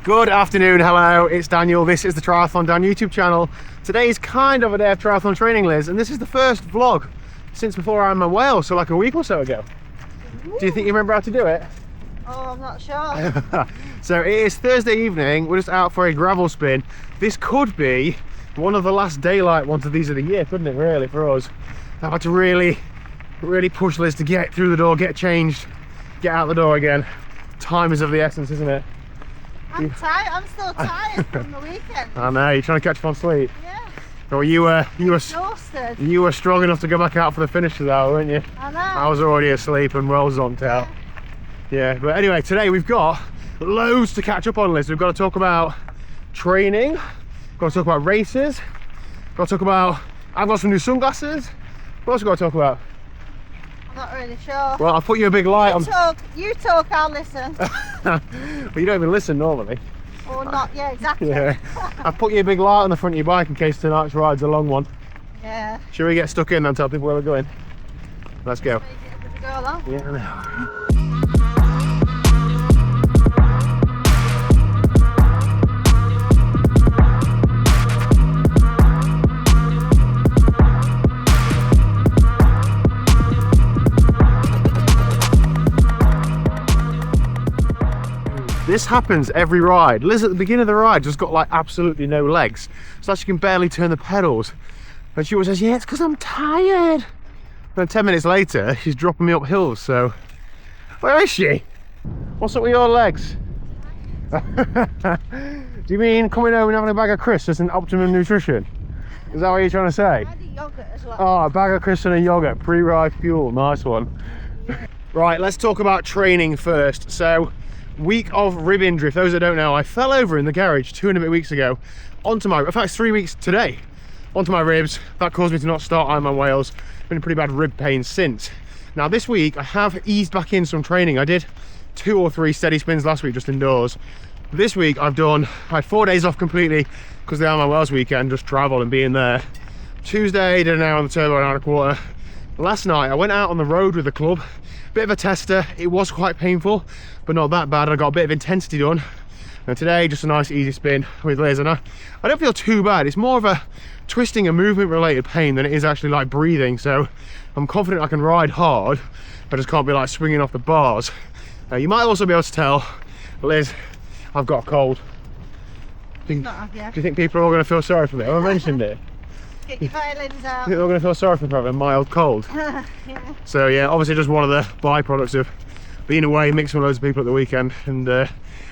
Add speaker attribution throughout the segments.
Speaker 1: Good afternoon, hello, it's Daniel. This is the TriathlonDan YouTube channel. Today is kind of a day of triathlon training, Liz, and this is the first vlog since before I'm in Wales, so like a week or so ago. Ooh. Do you think you remember how to do it?
Speaker 2: Oh, I'm not sure.
Speaker 1: So it is Thursday evening, we're just out for a gravel spin. This could be one of the last daylight ones of these of the year, couldn't it, really, for us? I've had to really push Liz to get through the door, get changed, get out the door again. Time is of the essence, isn't it?
Speaker 2: I'm tired. I'm still tired from the weekend.
Speaker 1: I know, you're trying to catch up on sleep.
Speaker 2: Yeah.
Speaker 1: Well, you were
Speaker 2: exhausted.
Speaker 1: You were strong enough to go back out for the finish though, weren't you?
Speaker 2: I know.
Speaker 1: I was already asleep and well zonked out. Yeah, but anyway, today we've got loads to catch up on, Liz. We've got to talk about training, we've got to talk about races, we've got to talk about, I've got some new sunglasses. What else have we got to talk about?
Speaker 2: I'm not really sure.
Speaker 1: Well, I'll put you a big light on.
Speaker 2: You talk, I'll listen.
Speaker 1: But you don't even listen normally.
Speaker 2: Or not, yeah, exactly.
Speaker 1: Yeah. I've put you a big light on the front of your bike in case tonight's ride's a long one.
Speaker 2: Yeah.
Speaker 1: Should we get stuck in and tell people where we're going? Let's go.
Speaker 2: Go along.
Speaker 1: Yeah, I know. This happens every ride. Liz at the beginning of the ride just got like absolutely no legs, so she can barely turn the pedals, and she always says, yeah, it's because I'm tired. And then 10 minutes later she's dropping me up hills. So where is she? What's up with your legs? Do you mean coming home and having a bag of crisps isn't optimum nutrition? Is that what you're trying to say?
Speaker 2: I had a yogurt as well.
Speaker 1: Oh, a bag of crisps and a yogurt, pre-ride fuel, nice one. Right, let's talk about training first. So week of rib injury. For those that don't know, I fell over in the garage 2 and a bit weeks ago onto my, in fact it's 3 weeks today, onto my ribs. That caused me to not start Ironman Wales. Been in pretty bad rib pain since. Now this week I have eased back in some training. I did 2 or 3 steady spins last week just indoors. This week I had 4 days off completely because of the Ironman Wales weekend, just travel and being there. Tuesday did an hour on the turbo, an hour and a quarter. Last night I went out on the road with the club, bit of a tester. It was quite painful, but not that bad. I got a bit of intensity done. And today, just a nice easy spin with Liz. And I don't feel too bad. It's more of a twisting and movement related pain than it is actually like breathing. So I'm confident I can ride hard. I just can't be like swinging off the bars. You might also be able to tell, Liz, I've got a cold. Do you think people are all going to feel sorry for me? Have I mentioned it?
Speaker 2: Get your violins out.
Speaker 1: They're going to feel sorry for me for having a mild cold.
Speaker 2: Yeah.
Speaker 1: So yeah, obviously just one of the byproducts of being away, mixing with loads of people at the weekend, and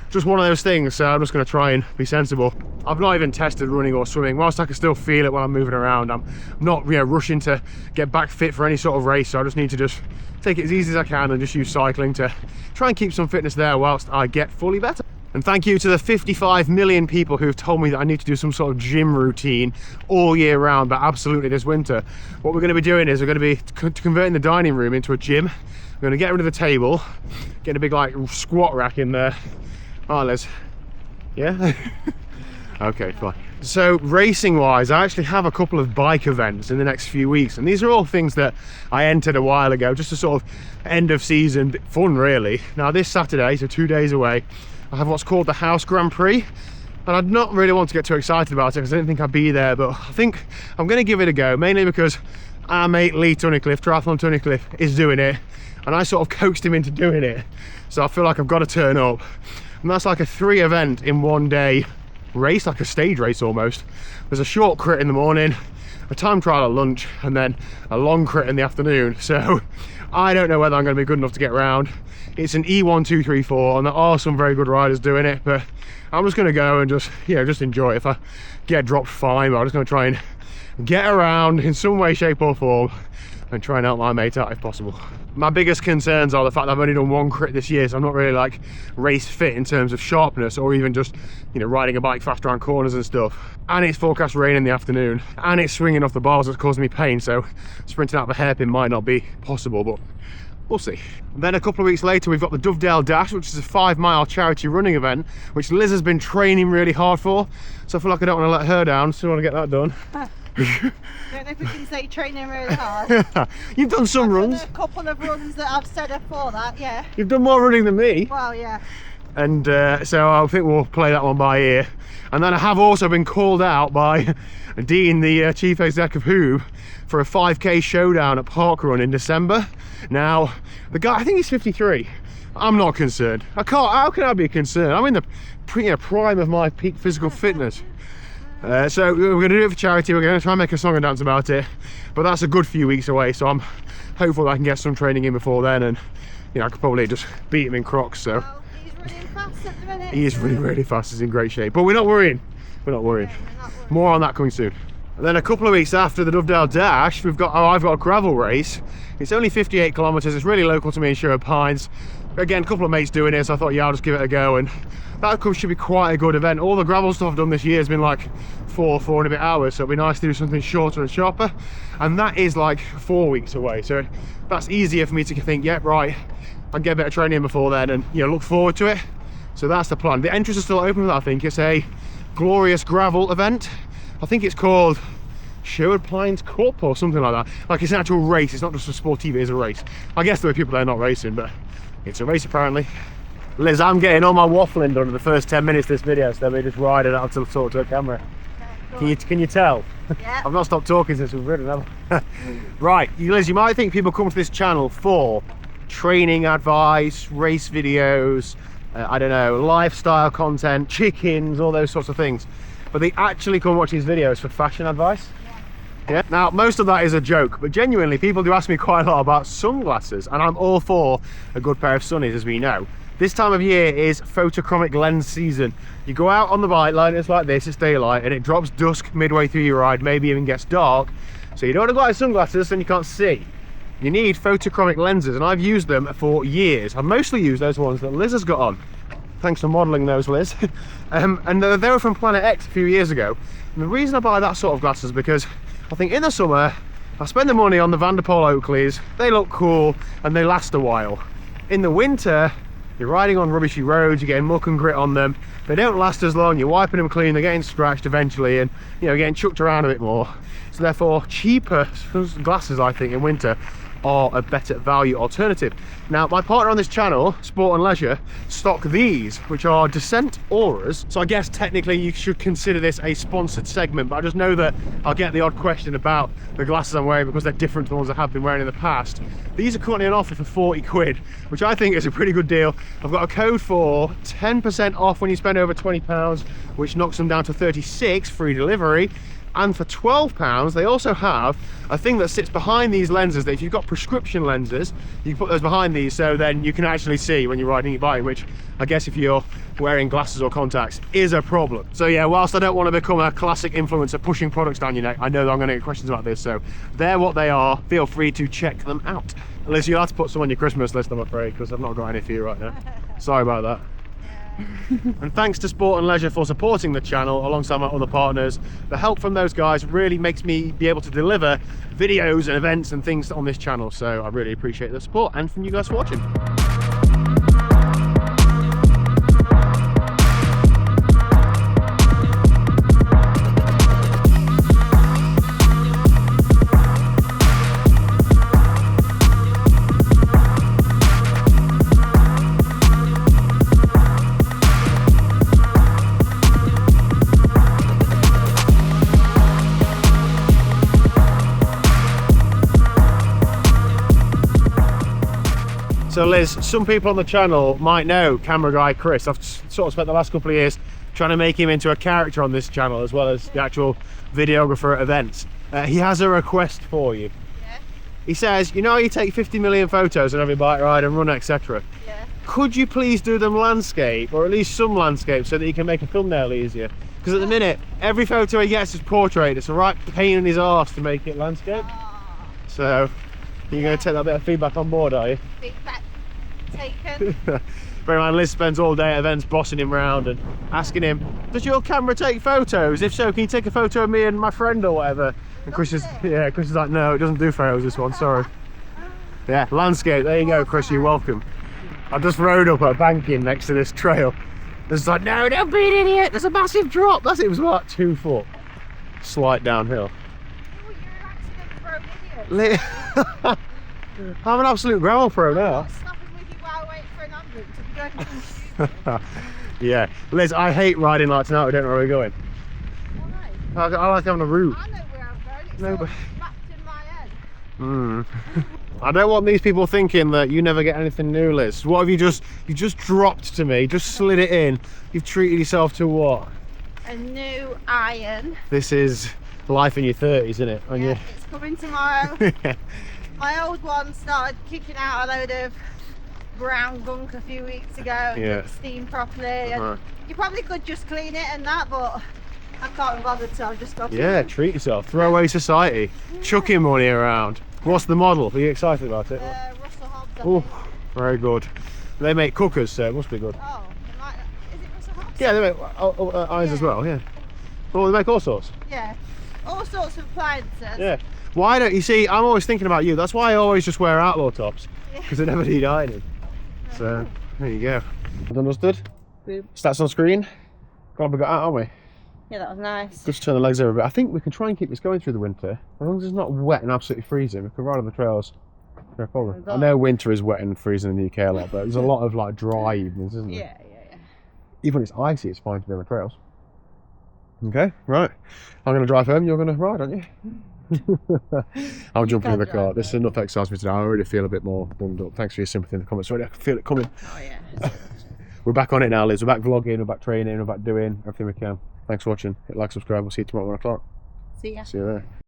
Speaker 1: just one of those things. So I'm just going to try and be sensible. I've not even tested running or swimming. Whilst I can still feel it when I'm moving around, I'm not rushing to get back fit for any sort of race. So I just need to just take it as easy as I can and just use cycling to try and keep some fitness there whilst I get fully better. And thank you to the 55 million people who've told me that I need to do some sort of gym routine all year round, but absolutely this winter. What we're going to be doing is we're going to be converting the dining room into a gym. We're going to get rid of the table, get a big like squat rack in there. Oh, Liz. Yeah? Okay, fine. So racing wise, I actually have a couple of bike events in the next few weeks, and these are all things that I entered a while ago, just a sort of end of season fun really. Now this Saturday, so 2 days away, I have what's called the House Grand Prix, and I'd not really want to get too excited about it because I didn't think I'd be there, but I think I'm going to give it a go, mainly because our mate Lee Tunnicliffe, Triathlon Tunnicliffe, is doing it, and I sort of coaxed him into doing it, so I feel like I've got to turn up. And that's like a 3 event in 1 day race, like a stage race almost. There's a short crit in the morning, a time trial at lunch, and then a long crit in the afternoon. So I don't know whether I'm going to be good enough to get round. It's an E1, 2, 3, 4, and there are some very good riders doing it, but I'm just going to go and just enjoy it. If I get dropped, fine, but I'm just going to try and get around in some way, shape or form and try and help my mate out if possible. My biggest concerns are the fact that I've only done 1 crit this year, so I'm not really like race fit in terms of sharpness or even just, riding a bike fast around corners and stuff. And it's forecast rain in the afternoon, and it's swinging off the bars that's causing me pain, so sprinting out the hairpin might not be possible, but we'll see. And then a couple of weeks later, we've got the Dovedale Dash, which is a 5-mile charity running event, which Liz has been training really hard for. So I feel like I don't want to let her down, so I want to get that done.
Speaker 2: Don't know if we can say training really hard.
Speaker 1: You've done some runs.
Speaker 2: A couple of runs that I've set up for that, yeah.
Speaker 1: You've done more running than me.
Speaker 2: Well, yeah.
Speaker 1: And so I think we'll play that one by ear. And then I have also been called out by Dean, the chief exec of Who, for a 5k showdown at Parkrun in December. Now, the guy, I think he's 53. I'm not concerned. I can't, how can I be concerned? I'm in the prime of my peak physical fitness. So we're going to do it for charity. We're going to try and make a song and dance about it. But that's a good few weeks away, so I'm hopeful that I can get some training in before then, and you know, I could probably just beat him in crocs. So
Speaker 2: Well, he's running fast at the minute.
Speaker 1: he is really, really fast. He's in great shape. But we're not worrying. We're not worried.
Speaker 2: No, we're not worried.
Speaker 1: More on that coming soon. And then a couple of weeks after the Dovedale Dash, I've got a gravel race. It's only 58 kilometers. It's really local to me in Sherwood Pines. Again, a couple of mates doing it, so I thought, yeah, I'll just give it a go. And that should be quite a good event. All the gravel stuff I've done this year has been like four and a bit hours, so it'd be nice to do something shorter and sharper. And that is like 4 weeks away, so that's easier for me to think, yeah, right, I'll get a bit of training before then, and you know, look forward to it. So that's the plan. The entrance is still open for that. I think it's a glorious gravel event. I think it's called Sherwood Pines Cup or something like that. Like, it's an actual race. It's not just a sport TV, it's a race. I guess there are people there not racing, but it's a race apparently. Liz, I'm getting all my waffling done in the first 10 minutes of this video, so let me just ride it out to talk to a camera. Can you tell?
Speaker 2: Yeah.
Speaker 1: I've not stopped talking since we've ridden, have I? Right, Liz, you might think people come to this channel for training advice, race videos, I don't know, lifestyle content, chickens, all those sorts of things. But they actually come watch these videos for fashion advice. Yeah. Now, most of that is a joke, but genuinely, people do ask me quite a lot about sunglasses, and I'm all for a good pair of sunnies, as we know. This time of year is photochromic lens season. You go out on the bike line, it's like this, it's daylight, and it drops dusk midway through your ride, maybe even gets dark. So you don't want to go out with sunglasses and you can't see. You need photochromic lenses, and I've used them for years. I've mostly used those ones that Liz has got on. Thanks for modelling those, Liz. And they were from Planet X a few years ago. And the reason I buy that sort of glasses is because I think in the summer, I spend the money on the Van der Poel Oakleys. They look cool and they last a while. In the winter, you're riding on rubbishy roads, you're getting muck and grit on them. They don't last as long, you're wiping them clean, they're getting scratched eventually, and you know, getting chucked around a bit more. So therefore, cheaper glasses, I think, in winter are a better value alternative. Now, my partner on this channel, Sport and Leisure, stock these, which are Descent Auras. So I guess technically you should consider this a sponsored segment, but I just know that I'll get the odd question about the glasses I'm wearing because they're different to the ones I have been wearing in the past. These are currently on offer for 40 quid, which I think is a pretty good deal. I've got a code for 10% off when you spend over £20, which knocks them down to 36, free delivery. And for £12, they also have a thing that sits behind these lenses that if you've got prescription lenses, you can put those behind these so then you can actually see when you're riding your bike, which I guess if you're wearing glasses or contacts is a problem. So yeah, whilst I don't want to become a classic influencer pushing products down your neck, I know that I'm going to get questions about this, so they're what they are. Feel free to check them out. Liz, you'll have to put some on your Christmas list, I'm afraid, because I've not got any for you right now. Sorry about that. And thanks to Sport and Leisure for supporting the channel alongside my other partners. The help from those guys really makes me be able to deliver videos and events and things on this channel, so I really appreciate the support and from you guys for watching. So Liz, some people on the channel might know camera guy Chris. I've sort of spent the last couple of years trying to make him into a character on this channel as well as the actual videographer at events. He has a request for you.
Speaker 2: Yeah.
Speaker 1: He says, you know how you take 50 million photos on every bike ride and run, etc.
Speaker 2: Yeah.
Speaker 1: Could you please do them landscape, or at least some landscape, so that you can make a thumbnail easier? Because at the minute, every photo he gets is portrait. It's a right pain in his arse to make it landscape. So, you're going to take that bit of feedback on board, are you?
Speaker 2: Feedback taken.
Speaker 1: Bear in mind, Liz spends all day at events bossing him around and asking him, does your camera take photos? If so, can you take a photo of me and my friend or whatever? And Chris is like, no, it doesn't do photos, this one, sorry. Yeah, landscape, there you go, Chris, you're welcome. I just rode up a banking next to this trail. It's like, no, don't be an idiot, there's a massive drop. It was like 2 foot. Slight downhill.
Speaker 2: Oh, you're an accident pro idiot.
Speaker 1: I'm an absolute gravel pro now.
Speaker 2: Stop us with you while I wait for an ambulance.
Speaker 1: Yeah, Liz, I hate riding like tonight. We don't know where we're going.
Speaker 2: Why?
Speaker 1: I like having a route.
Speaker 2: I know where I'm going. It's
Speaker 1: No,
Speaker 2: all
Speaker 1: but-
Speaker 2: mapped in my head.
Speaker 1: I don't want these people thinking that you never get anything new, Liz. What have you just dropped to me, just slid it in. You've treated yourself to what?
Speaker 2: A new iron.
Speaker 1: This is life in your 30s, isn't it? When
Speaker 2: Yeah, it's coming tomorrow. My old one started kicking out a load of brown gunk a few weeks ago.
Speaker 1: Yeah.
Speaker 2: Didn't steam properly. And you probably could just clean it and that, but I can't be bothered, so I've just got to.
Speaker 1: Yeah, treat yourself. Throw away society. Chucking money around. What's the model? Are you excited about it?
Speaker 2: Russell Hobbs, I
Speaker 1: Oh,
Speaker 2: think.
Speaker 1: very good. They make cookers, so it must be good.
Speaker 2: Oh, it might, is it Russell Hobbs?
Speaker 1: Yeah, they make irons as
Speaker 2: Yeah.
Speaker 1: well, yeah. Oh, they make all sorts.
Speaker 2: Yeah. All sorts of appliances.
Speaker 1: Yeah. Why don't you see? I'm always thinking about you. That's why I always just wear outlaw tops,
Speaker 2: Yeah.
Speaker 1: because I never need ironing. So there you go. Done dusted.
Speaker 2: Boom.
Speaker 1: Stats on screen. Glad we got out, aren't we?
Speaker 2: Yeah, that was nice.
Speaker 1: Good to turn the legs over a bit. I think we can try and keep this going through the winter. As long as it's not wet and absolutely freezing, we can ride on the trails. No problem. I know winter is wet and freezing in the UK a lot, but there's a lot of like dry evenings, isn't there?
Speaker 2: Yeah.
Speaker 1: Even when it's icy, it's fine to be on the trails. Okay, right. I'm going to drive home. You're going to ride, aren't you? I'll jump into the car. This is enough exercise for today. I already feel a bit more bummed up. Thanks for your sympathy in the comments. Already, I can feel it coming.
Speaker 2: Oh yeah.
Speaker 1: We're back on it now, Liz. We're back vlogging, we're back training, we're back doing everything we can. Thanks for watching. Hit like, subscribe. We'll see you tomorrow at 1 o'clock.
Speaker 2: See ya.
Speaker 1: See you there.